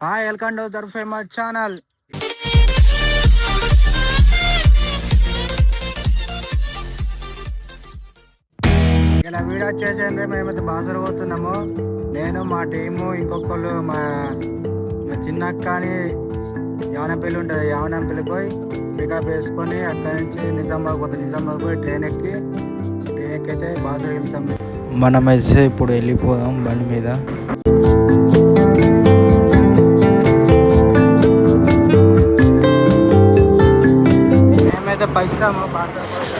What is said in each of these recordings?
Hi welcome to their famous channel. ఇలా video వచ్చేసింది. మేమైతే బాసర పోతున్నాము. నేను మా టీము ఇంకొకళ్ళు మా చిన్నక్క అని యావనంపల్లి ఉంటుంది. యావనంపల్లికి పోయి పికప్ వేసుకొని అక్కడి నుంచి నిజామాబాద్ పోతాం. నిజామాబాద్ పోయి ట్రైన్ ఎక్కితే బాసర వెళ్తాం. మనమైతే ఇప్పుడు వెళ్ళిపోదాం బండి మీద. మేమైతే పైస్తాము బాసర పోతే.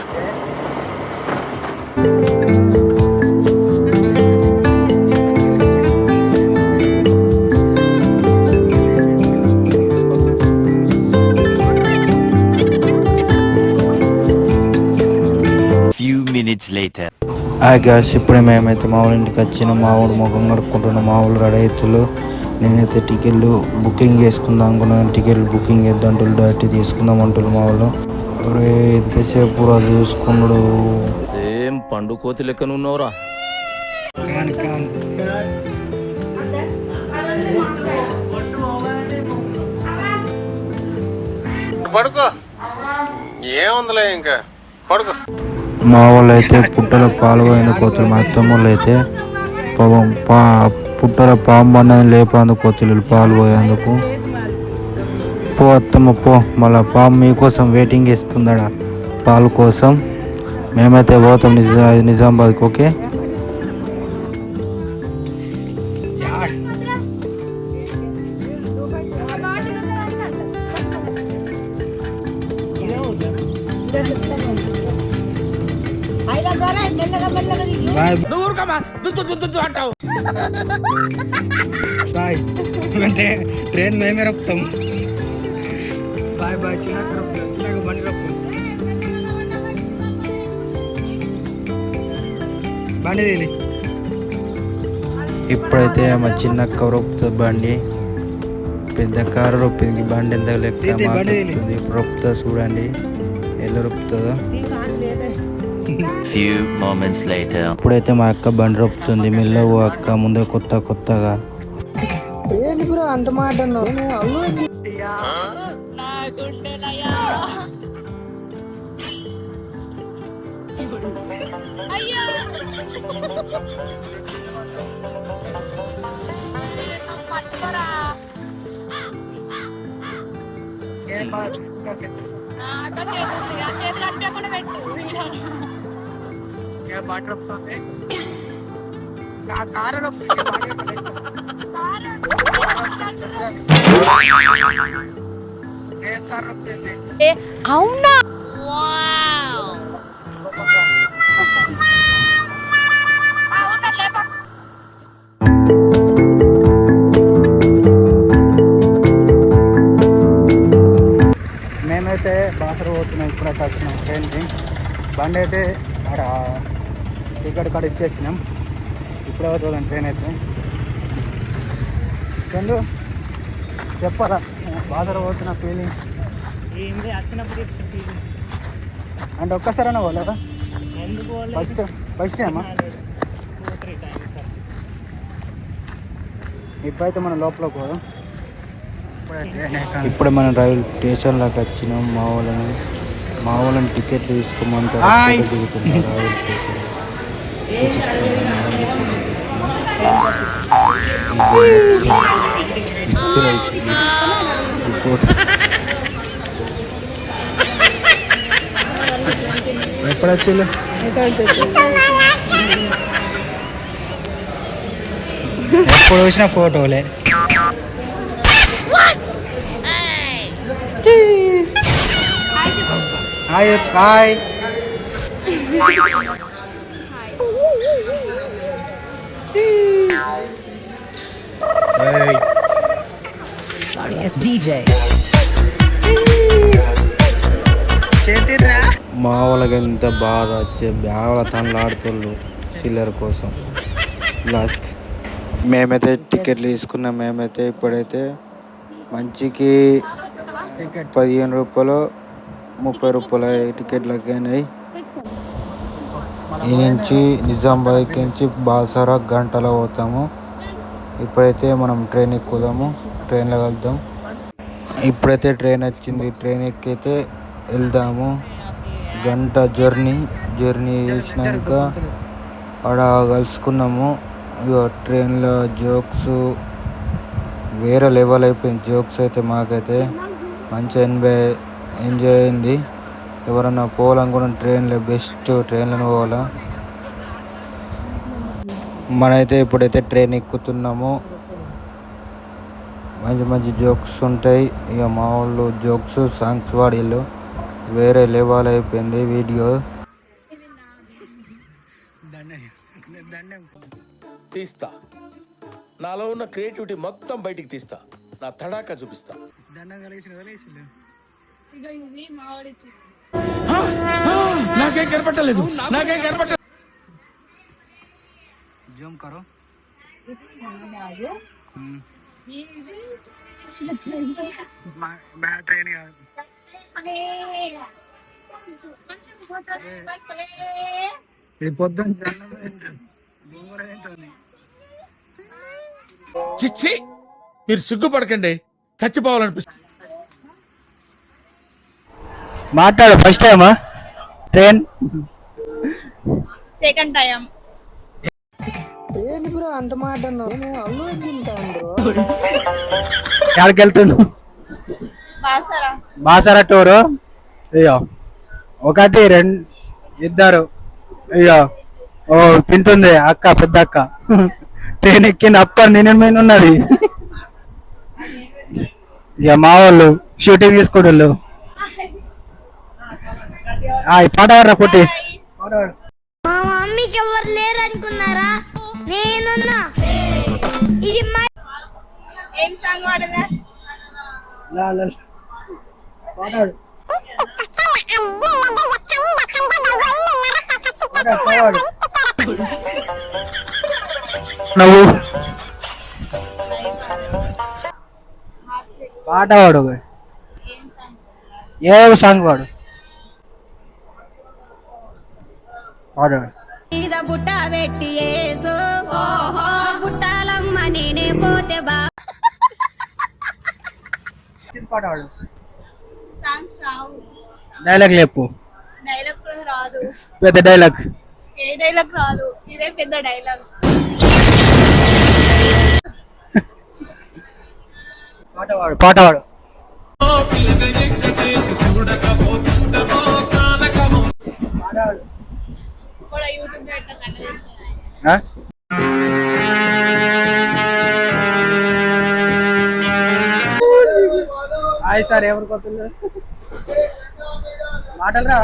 ఇప్పుడే మేమైతే మా ఊళ్ళ ఇంటికి వచ్చిన మా ఊళ్ళు ముఖం కడుక్కుంటున్నాం. మా ఊళ్ళు రెడీ అవుతులు. నేనైతే టికెట్లు బుకింగ్ చేసుకుందాం అనుకున్నాను. టికెట్లు బుకింగ్ చేద్దాంటులు డైరెక్ట్ తీసుకుందాం అంటులు మా ఊళ్ళు. ఎంతసేపు అది చూసుకున్నాడు. ఏం పండు కోతి లెక్కన ఉన్నావురా. పడుకో, ఏముందిలే ఇంకా పడుకో. మా వాళ్ళు అయితే పుట్టల పాలు పోయిన కోతులు. మా అత్తమ్మ వాళ్ళు అయితే పుట్టల పాము అనేది లేపేందుకు కోతులు పాలు పోయేందుకు. పో అత్తమ్మ పో, మళ్ళీ పాము మీకోసం వెయిటింగ్ చేస్తుందడా పాలు కోసం. మేమైతే పోతాం నిజామాబాద్కి. Okay, bye. అంటే ట్రైన్ మేమే రొప్పుతాం. Bye bye. చిన్నగా బండి రొప్పు. బండి తీలి. ఇప్పుడైతే మా చిన్నక్క రొప్పుతుంది బండి. పెద్ద కారు రొప్పింది. బండి ఎంత లెక్క ఇప్పుడు రొప్పుతా చూడండి ఎలా రొప్పుతుందో. ఇప్పుడైతే మా అక్క బండి రొప్పుతుంది. మెల్లవు అక్క, ముందే కొత్తగా. ఏంటి బ్రో అంత మాట అవునా? మేమైతే బాసర పోతున్నాం. ఇప్పుడైతే వచ్చినాం ట్రైన్కి. బండి అయితే అక్కడ టికెట్ కాడ ఇచ్చేసినాం. ఇప్పుడే అవుతుంది ట్రైన్ అయితే. చందు చెప్పాలా బాసర పోతున్న ఫీలింగ్ అంటే ఒక్కసారైనా పోలేదా? ఫస్ట్ టైమా? ఇప్పుడైతే మనం లోపలికి పోదాం. ఇప్పుడు మనం రైలు స్టేషన్లోకి వచ్చినాం. మా వాళ్ళని టికెట్లు తీసుకోమంటారు. దిగుతున్నారు రైలు స్టేషన్. ఎప్పుడు వచ్చి ఎప్పుడు వచ్చిన ఫోటోలే. Hi hi. మా వాళ్ళకి ఎంత బాధ వచ్చే బ్యాగుల తనలాడుతుళ్ళు సిల్లర్ కోసం. లాస్ట్ మేమైతే టికెట్లు తీసుకున్నాం. మేమైతే ఇప్పుడైతే మంచికి 15 రూపాయలు 30 రూపాయల టికెట్లకి అయినాయి. ఈ నుంచి నిజామాబాద్ నుంచి బాసర గంటలో పోతాము. ఇప్పుడైతే మనం ట్రైన్ ఎక్కుదాము. ట్రైన్లో కలుద్దాం. ఇప్పుడైతే ట్రైన్ వచ్చింది, ట్రైన్ ఎక్కైతే వెళ్దాము. గంట జర్నీ చేసినాక ఆడ కలుసుకున్నాము. ఇక ట్రైన్లో జోక్స్ వేరే లెవెల్ అయిపోయింది. జోక్స్ అయితే మాకైతే మంచిగా ఎంజాయ్ అయింది. ఎవరన్నా పోవాలనుకున్న ట్రైన్లో బెస్ట్ ట్రైన్లను పోవాలా. మనైతే ఇప్పుడైతే ట్రైన్ ఎక్కుతున్నాము. మంచి జోక్స్ ఉంటాయి. ఇక మా వాళ్ళు జోక్స్ సాంగ్స్ వాడిళ్ళు వేరే లెవెల్ అయిపోయింది వీడియో. తీస్తా, నాలో ఉన్న క్రియేటివిటీ మొత్తం బయటికి తీస్తా, నా తడాకా చూపిస్తా. నాకేం కనపట్టలేదు. జూమ్ కరో. ట్రైన్ ఇది పొద్దున్న చిచ్చి, మీరు సిగ్గుపడకండి, చచ్చిపోవాలనిపిస్తుంది. మాట్లాడు. ఫస్ట్ టైమా ట్రైన్? Second time. ఏంటి బ్రో అంత మాట అన్నావు? అల్లు వచ్చింటాను బ్రో. ఎక్కడికి వెళ్తున్నావు? బాసరా టూరు. అయ్యో ఒకటి రెండు ఇద్దరు. అయ్యో ఓ తింటుంది అక్క, పెద్ద అక్క. ట్రైన్ ఎక్కింది, అప్ప నేను మీద ఉన్నది. ఇక మా వాళ్ళు షూటింగ్ తీసుకోవడం. పాట వాడరా పుట్టి. మా మమ్మీకి ఎవరు లేరు అనుకున్నారా? నేనున్నా. ఇది ఏం సాంగ్ వాడదా? పాడాడు. నువ్వు పాట వాడు. ఏ సాంగ్ వాడు? పాడాడు. బుట్ట పెట్టి ఏసో బుట్టాలమ్మ నేనే పోతే బా. పాడాడు. సాంగ్స్ రావు. డైలాగ్ లేపు. డైలాగ్ కూడా రాదు. పెద్ద డైలాగ్. ఏ డైలాగ్ రాదు, ఇదే పెద్ద డైలాగ్. పాటవాడు. కూడా యూట్యూబ్ లో ఎట్లా కన్నడ. హాయ్ సార్, ఎవరికి వస్తుంది మాటలరా?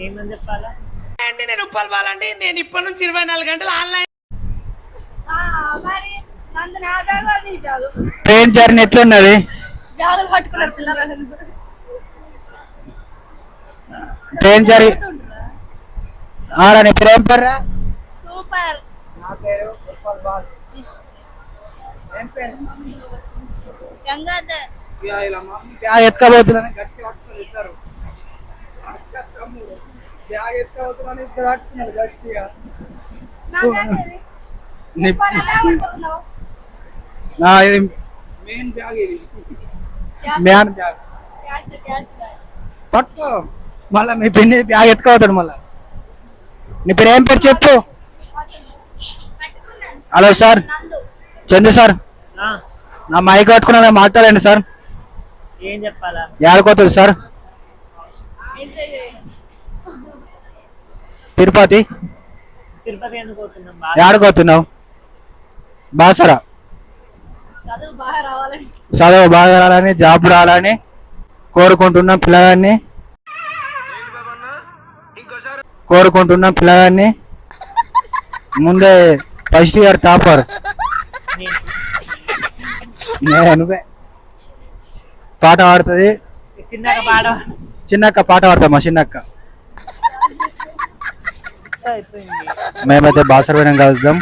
ఏమని చెప్పాలా? అంటే నేను ఉప్పల్ బాలండి. నేను ఇప్పటి నుంచి 24 గంటలు ఆన్లైన్. ట్రైన్ జర్నీ ఎట్లున్నది? ట్రైన్ జర్నీ నీ పేరు ఏం పేర్రా? సూపర్. నా పేరు ఉప్పల్ బాల్. ఏం పేరు? గంగాధర్. బ్యాగ్ ఎత్తుకోబోతున్నాను, గట్టి పట్టుకొని ఇద్దరు. బ్యాగ్ ఎత్తుకోబోతున్నాను, ఇద్దరు పట్టుకున్నారు గట్టిగా. ఇది మెయిన్ బ్యాగ్. ఇది మ్యాన్ బ్యాగ్. పట్టుకో. మళ్ళా మీ పిన్ని బ్యాగ్ ఎత్తుకోవద్దు. మళ్ళా నీ పేరు ఏం పేరు చెప్పు. హలో సార్, చందు సార్, నా మైక్ పట్టుకున్నా మాట్లాడండి సార్. ఏం చెప్పాలా? ఏడుకోతుంది సార్. తిరుపతి. తిరుపతి ఎందుకు పోతున్నాం? ఏడుకోతున్నావు? బాసరా. చదువు బాగా రావాలని, జాబ్ రావాలని కోరుకుంటున్నాం పిల్లగాన్ని. ముందే ఫస్ట్ ఇయర్ టాపర్ నువ్వే. పాట పాడుతుంది చిన్నక్క. పాట పాడతామా చిన్నక్క? మేమైతే బాసర కలుద్దాం.